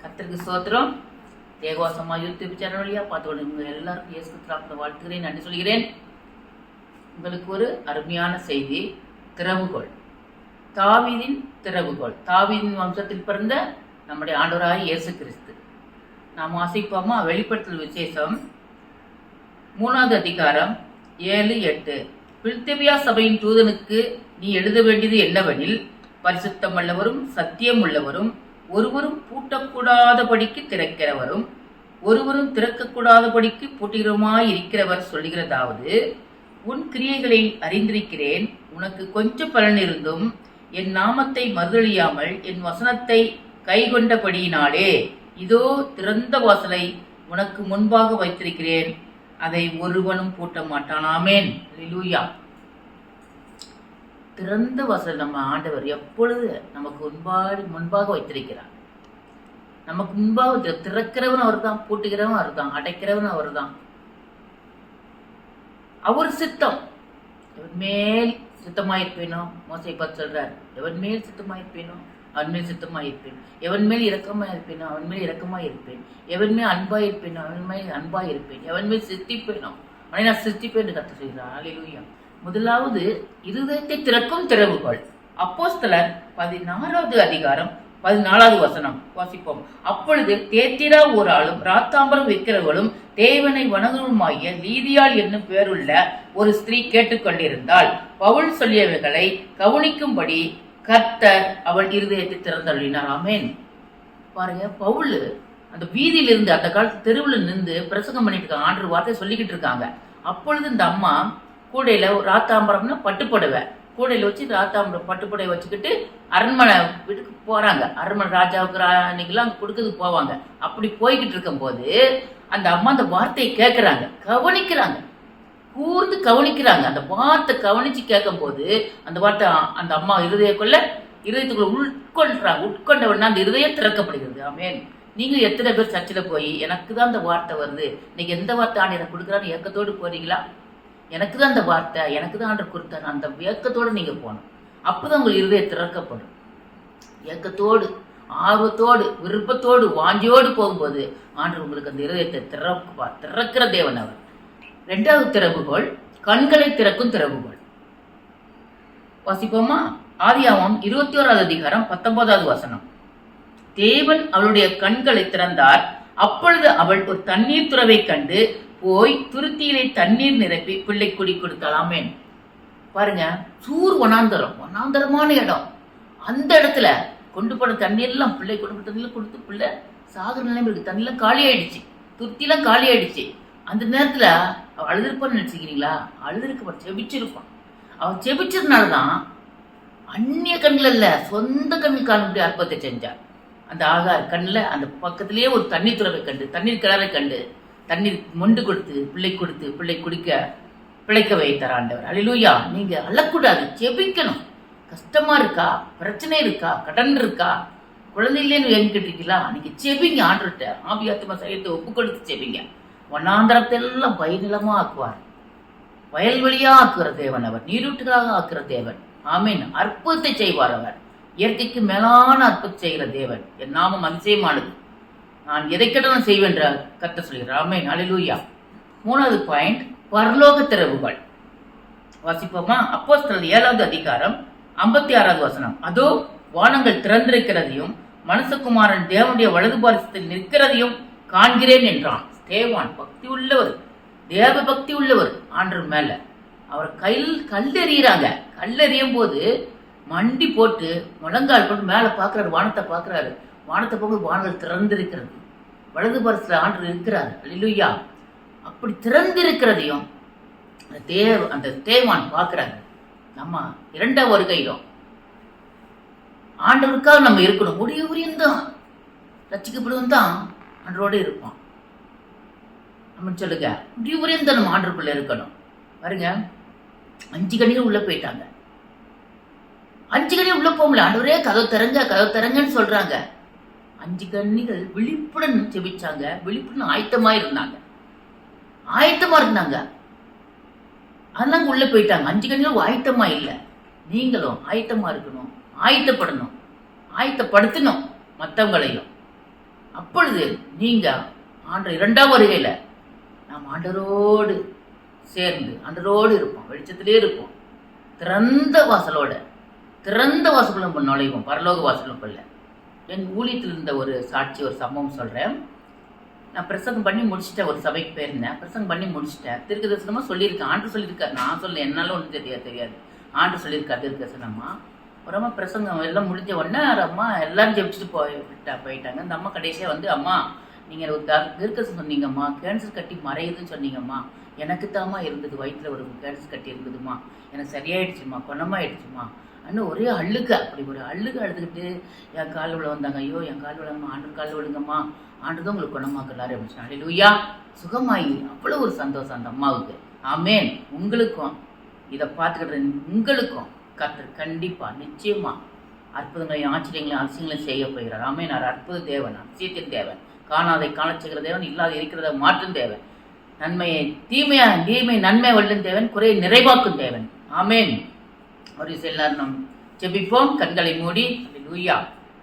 கர்த்தருக்கு ஸ்தோத்திரம். தேகவாசமா YouTube channel வழியா பார்த்து எல்லாருக்கும் இயேசு கிறிஸ்துவின் வாழ்த்துகிறேன், நன்றி சொல்கிறேன். உங்களுக்கு ஒரு அருமையான செய்தி. திறவுகோல், தாவீதின் திறவுகோல். தாவீதின் வம்சத்தில் பிறந்த நம்முடைய ஆண்டவராகிய இயேசு கிறிஸ்து. நாம் வாசிப்போமா? வெளிப்படுத்தல் விசேஷம் 3வது அதிகாரம் 7-8. பில்தெபியா சபையின் தூதனுக்கு நீ எழுத வேண்டியது என்னவெனில், பரிசுத்தம் உள்ளவரும் சத்தியம் உள்ளவரும் ஒருவரும் பூட்டக்கூடாதபடிக்கு திறக்கிறவரும் ஒருவரும் திறக்கக்கூடாதபடிக்கு பூட்டுகிறவருமாய் இருக்கிறவர் சொல்லுகிறதாவது, உன் கிரியைகளை அறிந்திருக்கிறேன். உனக்கு கொஞ்சம் பலன் இருந்தும் என் நாமத்தை மறுதலியாமல் என் வசனத்தை கைகொண்டபடியினாலே இதோ திறந்த வாசலை உனக்கு முன்பாக வைத்திருக்கிறேன், அதை ஒருவனும் பூட்ட மாட்டான். ஆமென், அல்லேலூயா. திறந்த வாசல் நம்ம ஆண்டவர் எப்பொழுது நமக்கு முன்பாக வைத்திருக்கிறார். நமக்கு முன்பாக திறக்கிறவன் அவர் தான், பூட்டுகிறவன் அவர் தான், அடைக்கிறவன் அவர் தான். அவர் சித்தம். எவன் மேல் சித்தமாயிருப்பேனோ, மோசை பார்த்து சொல்றார், எவன் மேல் சித்தமாயிருப்பேனோ அவன் மேல் சித்தமாயிருப்பேன். எவன் மேல் இரக்கமாயிருப்பேனோ அவன் மேல் இரக்கமாயிருப்பேன். எவன் மேல் அன்பாயிருப்பேனோ அவன் மேல் அன்பாயிருப்பேன். எவன் மேல் சித்திப்பேனோ அவனை நான் சித்திப்பேன் என்று கர்த்தர் சொல்கிறார். அல்லேலூயா. முதலாவது இருதயத்தை திறக்கும் திறவுகோல். அப்போஸ்தலர் 16வது அதிகாரம் 14வது வசனம் வாசிப்போம். அப்பொழுது தேத்திரா ஒரு ஆளும் ராத்தாம்பரம் விற்கிறவளும் தேவனை வணங்குமாகிய லீதியாள் என்னும் பேருள்ள ஒரு ஸ்திரீ கேட்டுக்கொண்டிருந்தாள். பவுல் சொல்லியவைகளை கவனிக்கும்படி கர்த்தர் அவள் இருதயத்தை திறந்தள்ளினார். ஆமென். பாருங்க, பவுல் அந்த வீதியில இருந்து அந்த காலத்து தெருவில் நின்று பிரசங்கம் பண்ணிட்டு இருக்காங்க, ஆண்டு வார்த்தை சொல்லிக்கிட்டு இருக்காங்க. அப்பொழுது இந்த அம்மா கூடையில ராத்தாம்பரம்னா பட்டுப்புடவை கூடையில வச்சு ராத்தாம்பரம் பட்டுப்புடவை வச்சுக்கிட்டு அரண்மனை வீட்டுக்கு போறாங்க. அரண்மனை ராஜாவுக்கு ராணிக்கெல்லாம் அங்க கொடுக்கறதுக்கு போவாங்க. அப்படி போய்கிட்டு இருக்கும் போது அந்த அம்மா அந்த வார்த்தையை கேட்கறாங்க, கவனிக்கிறாங்க, கூர்ந்து கவனிக்கிறாங்க. அந்த வார்த்தை கவனிச்சு கேட்கும் போது அந்த வார்த்தை அந்த அம்மா இருதயத்துக்குள்ள உட்கொண்டவனா அந்த இருதயம் திறக்கப்படுகிறது. ஆமென். நீங்க எத்தனை பேர் சர்ச்சில் போய் எனக்கு தான் அந்த வார்த்தை வருது, இன்னைக்கு எந்த வார்த்தை ஆண்டு எனக்கு கொடுக்குறான்னு ஏக்கத்தோடு போறீங்களா? எனக்கு தான் அந்த வார்த்தை, எனக்கு தான் ஆண்டு கொடுத்தாரு, அந்த ஏக்கத்தோடு நீங்க போகணும். அப்பதான் உங்கள் இருதயம் திறக்கப்படும். ஏக்கத்தோடு, ஆர்வத்தோடு, விருப்பத்தோடு, வாஞ்சியோடு போகும்போது ஆண்டு உங்களுக்கு அந்த இருதயத்தை திறக்கிற தேவன் அவர். 2வது திறவுகோல், கண்களை திறக்கும் திறவுகோல். வாசிப்போமா? ஆதியாகமம் 21வது அதிகாரம் 19வது வசனம். தேவன் அவளுடைய கண்களை திறந்தார். அப்பொழுது அவள் ஒரு தண்ணீர் துறவை கண்டு போய் துருத்தியிலே தண்ணீர் நிரப்பி பிள்ளை குடி கொடுத்தாள். ஆமென். பாருங்க, சூர் வனாந்தரமான இடம். அந்த இடத்துல கொண்டு போன தண்ணீர் எல்லாம் பிள்ளை கொடுத்து பிள்ளை சாகுற நிலைமை இருக்கு. தண்ணியெல்லாம் காலி ஆயிடுச்சு, துருத்திலாம் காலி ஆயிடுச்சு. அந்த நேரத்துல அவள் அழுதுருப்பான்னு நினைச்சுக்கிறீங்களா? அழுதுருக்க, செபிச்சிருப்பான். அவன் செபிச்சதுனாலதான் அந்நிய கண்கள் அல்ல, சொந்த கண்ணில் காணும்படி அற்பத்தை செஞ்சார். அந்த ஆகார் கண்ணில் அந்த பக்கத்திலேயே ஒரு தண்ணீர் துறவை கண்டு, தண்ணீர் கிணறை கண்டு, தண்ணீர் மொண்டு கொடுத்து பிள்ளை குடிக்க பிழைக்க வைத்தார் ஆண்டவர். அல்லேலூயா. நீங்க அழக்கூடாது, செபிக்கணும். கஷ்டமா இருக்கா, பிரச்சனை இருக்கா, கடன் இருக்கா, குழந்தை இல்லைன்னு கேட்டுருக்கீங்களா? நீங்க செபிங்க. ஆண்டுகிட்ட ஆபியாத்மா சரீரத்தை ஒப்பு கொடுத்து செபிங்க. வண்ணாந்திரத்தை எல்லாம் பயனிலமா ஆக்குவார். வயல்வெளியா ஆக்குற தேவன் அவர், நீரூட்டுகளாக ஆக்குற தேவன். ஆமீன். அற்புதத்தை செய்வார் அவர். இயற்கைக்கு மேலான அற்புதம் செய்கிற தேவன். என் நாமம் அதிசயமானது, நான் எதை கேட்டாலும் செய்வேன் என்ற கர்த்தர் சொல்கிறார். ஆமென், அல்லேலூயா. 3வது பாயிண்ட், பரலோக திறவுகள். வாசிப்போமா? அப்போஸ்தலர் 7வது அதிகாரம் 56வது வசனம். அதோ வானங்கள் திறந்திருக்கிறதையும் மனுஷகுமாரன் தேவனுடைய வலது பாரிசத்தில் நிற்கிறதையும் காண்கிறேன் என்றான். தேவான் பக்தி உள்ளவர், தேவ பக்தி உள்ளவர். ஆண்டவர் மேல அவர் கல்லெறிகிறாங்க. கல்லெறியும் போது மண்டி போட்டு முழங்கால் போட்டு மேல பாக்குறாரு, வானத்தை பாக்குறாரு. வானத்தை போக வானங்கள் திறந்திருக்கிறது, வலது பாரிசத்துல ஆண்டவர் இருக்கிறார். அல்லேலூயா. அப்படி திறந்திருக்கிறதையும் அந்த தேவான் பாக்குறாங்க. நம்ம 2வது வருகையிலும் ஆண்டவருக்காக நம்ம இருக்கணும். முடியும் தான் ரட்சிக்கப்படுவன் தான் ஆண்டவரோடு இருப்பான். நம்ம சொல்லுங்க, முடிவுரையும் தான் நம்ம ஆண்டருக்குள்ள இருக்கணும். பாருங்க, 5 கண்ணிகள் உள்ள போயிட்டாங்க. 5 கண்ணிகள் உள்ள போகல. ஆண்டவரே கதவு தரங்கன்னு சொல்றாங்க. 5 கண்ணிகள் விழிப்புடன் செபிச்சாங்க, விழிப்புடன் ஆயத்தமா இருந்தாங்க. அதெல்லாம் உள்ள போயிட்டாங்க. 5 கண்ணிகள் ஆயத்தமா இல்லை. நீங்களும் ஆயத்தமா இருக்கணும், ஆயத்தப்படணும், ஆயத்தப்படுத்தணும் மற்றவங்களையும். அப்பொழுது நீங்க ஆண்டு 2ஆம் வருகையில நாம் ஆண்டரோடு சேர்ந்து ஆண்டரோடு இருப்போம், வெளிச்சத்திலே இருப்போம். திறந்த வாசலுக்குள்ள நம்ம நுழைவோம், பரலோக வாசலுக்குள்ள. என் ஊழியத்தில் இருந்த ஒரு சாட்சி, ஒரு சம்பவம் சொல்றேன். நான் பிரசங்கம் பண்ணி முடிச்சுட்டேன், ஒரு சபைக்கு போயிருந்தேன், பிரசங்கம் பண்ணி முடிச்சுட்டேன். தீர்க்க தரிசனமா சொல்லியிருக்கேன், ஆண்டு சொல்லியிருக்காரு, நான் சொல்ல என்னால ஒன்றும் தெரியாது. ஆண்டு சொல்லியிருக்காரு தீர்க்க தரிசனமா. ஒரு அம்மா பிரசங்கம் எல்லாம் முடிஞ்ச உடனே அம்மா எல்லாரும் ஜெபிச்சுட்டு போயிட்டாங்க. அந்த அம்மா கடைசியாக வந்து, அம்மா நீங்கள் ஒரு தீர்க்க சொன்னீங்கம்மா, கேன்சர் கட்டி மறையுதுன்னு சொன்னீங்கம்மா, எனக்கு தாம்மா இருந்தது, வயிற்றுல ஒரு கேன்சர் கட்டி இருந்ததுமா, எனக்கு சரியாயிடுச்சுமா, குணமாயிடுச்சுமா அண்ணன் ஒரே அப்படி ஒரு அழுதுகிட்டு என் கால் விழ வந்தாங்க. ஐயோ என் கால் விழாங்கம்மா, ஆண்டு கால் விழுங்கம்மா, ஆண்டுதான் உங்களுக்கு குணமாக்கலாரு அப்படின்னு சொன்னாங்க. அல்லேலூயா, சுகமாயி அவ்வளோ ஒரு சந்தோஷம் அந்த அம்மாவுக்கு. ஆமேன். உங்களுக்கும் இதை பார்த்துக்கிட்டு உங்களுக்கும் கர்த்தர் கண்டிப்பா நிச்சயமா அற்புதங்களையும் ஆச்சரியங்களையும் அதிசயங்களையும் செய்ய போகிறார். ஆமேன். நான் அற்புத தேவன், அதிசயத்தின் தேவன், காணாதை காண செய்கிற தேவன், இல்லாத இருக்கிறத மாற்றும் தேவன், தீமை நன்மை வல்லும் தேவன், குறையை நிறைவாக்கும் தேவன். ஆமேன். ஒரு எல்லாரும் நம் ஜெபிப்போம், கண்களை மூடி. அல்லேலூயா.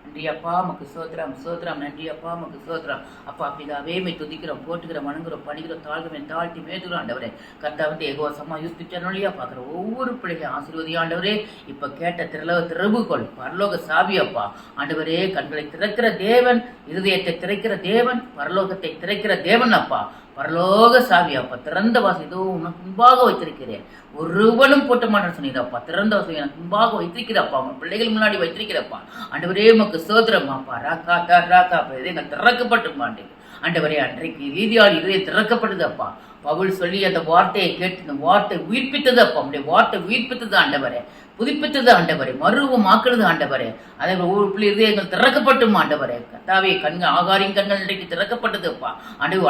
நன்றி அப்பா மக்கு சோத்திரம், நன்றி அப்பா மக்கு சோத்திரம். அப்பா பிதாவே மை துதிக்கிறோம், போட்டுக்கிறோம், வணங்குறோம், பணிக்கிறோம், தாழ்த்தி மேதுகிறோம். ஆண்டவரே கர்த்தா வந்து எகோசமா யூஸ் சேனலியா பார்க்குற ஒவ்வொரு பிள்ளைகளையும் ஆசீர்வதி ஆண்டவரே. இப்போ கேட்ட திறவுகோள் பரலோக சாவி அப்பா. ஆண்டவரே கண்களை திறக்கிற தேவன், இருதயத்தை திறக்கிற தேவன், பரலோகத்தை திறக்கிற தேவன் அப்பா. பரலோக சாவி அப்பா, திறந்த வாசல் இதோ உனக்கு முன்பாக வைத்திருக்கிறேன், ஒருவனும் போட்ட மாட்டேன்னு சொன்னீங்கப்பா. திறந்த வாசல் எனக்கு முன்பாக வைத்திருக்கிறப்பா, உங்க பிள்ளைகள் முன்னாடி வைத்திருக்கிறப்பா. ஆண்டவரே உமக்கு சோத்திரமாப்பா. ராக்கா எங்கள் திறக்கப்பட்டு மாட்டேன் ஆண்டவரே. அன்றைக்கு லீதியால் இதயம் திறக்கப்பட்டது அப்பா. பவுல் சொல்லி அந்த வார்த்தையை கேட்டு இந்த வார்த்தை உயிர்ப்பித்தது அப்பா. உங்களுடைய வார்த்தை உயிர்ப்பித்தது ஆண்டவரே, புதுப்பித்தது ஆண்டவரே, மருவம் ஆக்குறது ஆண்டவரே. அதே ஒவ்வொரு பிள்ளை இதயங்கள் திறக்கப்பட்டும் ஆண்டவரே. கர்த்தாவே கண்கள் ஆகாரின் கண்கள் இன்றைக்கு திறக்கப்பட்டது அப்பா. ஆண்டவர்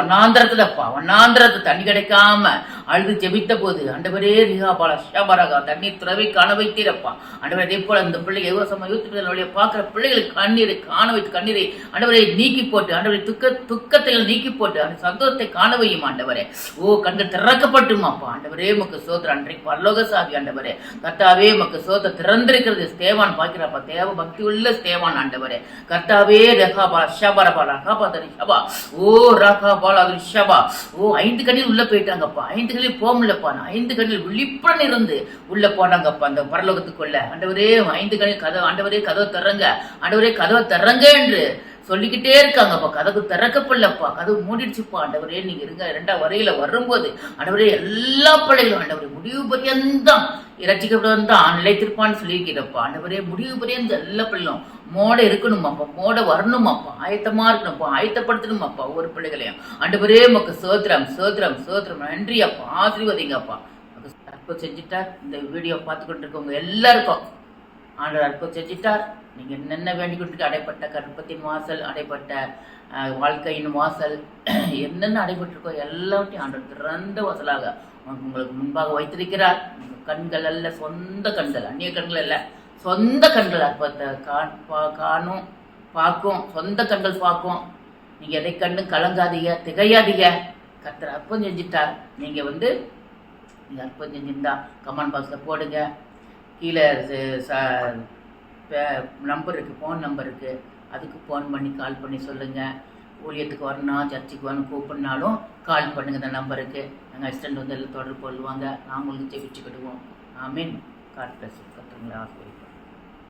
வண்ணாந்திரத்தை தண்ணி கிடைக்காம அழுது ஜெபித்த போது ஆண்டவரே ரிஹாபாலா ஷபாரகா தண்ணீர் திறவை காண வைத்தீரப்பா. ஆண்டவரே அதே போல அந்த பிள்ளை எவ்வளவு யூத்து பார்க்கிற பிள்ளைகளுக்கு கண்ணீரை காண வைத்து கண்ணீரை ஆண்டவரை நீக்கி போட்டு ஆண்டவரை துக்கத்தில் நீக்கி போட்டு அந்த சந்தோஷத்தை காண வையும் ஆண்டவரே. ஓ கண்கள் திறக்கப்பட்டுமாப்பா. ஆண்டவரே உமக்கு சோத்திரம். அன்றைக்கு பரலோக சாவி ஆண்டவரே. கர்த்தாவே உமக்கு சோத்திரம் திறந்திருக்கிறது. ஸ்தேவான் பார்க்கிறப்பா, தேவ பக்தி உள்ள ஸ்தேவான் ஆண்டவரே. கர்த்தாவே ரகாபாலா ஷபாரபாலா ரகாபாதரி ஷபா. ஓ ரகாபாலா ஷபா. ஓ 5 கண்ணில் உள்ள போயிட்டாங்கப்பா. 5 கண்ணில் போக முடியலப்பா. 5 கண்ணில் விழிப்புடன் இருந்து உள்ள போனாங்கப்பா அந்த பரலோகத்துக்குள்ள. ஆண்டவரே 5 கண்ணில் கதவு, ஆண்டவரே கதவை திறங்க, ஆண்டவரே கதவை திறங்க என்று சொல்லிக்கிட்டே இருக்காங்கப்பா. கதவு திறக்கப்படலப்பா, கதவு மூடிடுச்சுப்பா. ஆண்டவரே நீங்க இருங்க. 2ஆம் வரையில வரும்போது ஆண்டவரே எல்லா பிள்ளைகளும் ஆண்டவரே முடிவு பரியந்தம் இரட்சிக்கப்பதான் நிலைத்திருப்பான்னு சொல்லியிருக்கிறப்பா. ஆண்டவரே முடிவு பரியந்தம் எல்லா பிள்ளைகளும் மோட இருக்கணுமாப்பா, மோட வரணுமாப்பா, ஆயத்தமா இருக்கணும்ப்பா, ஆயத்தப்படுத்தணுமாப்பா ஒவ்வொரு பிள்ளைகளையும். ஆண்டவரே உமக்கு சோத்திரம். நன்றி அப்பா, ஆசீர்வதிங்கப்பா. அற்புதம் செஞ்சுட்டார். இந்த வீடியோ பார்த்து கொண்டு இருக்கவங்க எல்லாருக்கும் ஆண்டவர் அற்புதம் செஞ்சுட்டார். நீங்க என்னென்ன வேண்டிக்கிட்டு அடைப்பட்ட கற்பத்தின் வாசல், அடைப்பட்ட வாழ்க்கையின் வாசல், என்னென்ன அடைபட்டிருக்கோ எல்லாத்தையும் ஆண்டவர் திறந்த வாசலாக உங்களுக்கு முன்பாக வைத்திருக்கிறார். கண்கள் அல்ல, சொந்த கண்கள், அந்நிய கண்கள் அல்ல, சொந்த கண்கள் அற்புதத்தை காணும், பார்க்கும், சொந்த கண்கள் பார்க்கும். நீங்க எதை கண்டும் கலங்காதீங்க, திகையாதீங்க. கர்த்தர் அற்புதம் செஞ்சுட்டார். நீங்க அற்புதம் செஞ்சிருந்தா கமெண்ட் பாக்ஸ்ல போடுங்க. கீழே நம்பர் இருக்குது, ஃபோன் நம்பர் இருக்குது, அதுக்கு ஃபோன் பண்ணி கால் பண்ணி சொல்லுங்கள். ஊழியத்துக்கு வரணும், சர்ச்சுக்கு வரணும் கூப்பிட்னாலும் கால் பண்ணுங்கள் இந்த நம்பருக்கு. நாங்கள் அசிஸ்டண்ட் வந்து எல்லாம் தொடர்பு கொள்ளுவாங்க, நாங்கள் ஜெபிச்சுக்கிடுவோம். ஆமீன். God bless. கர்த்தர் உங்களை ஆசீர்வதிப்பார்.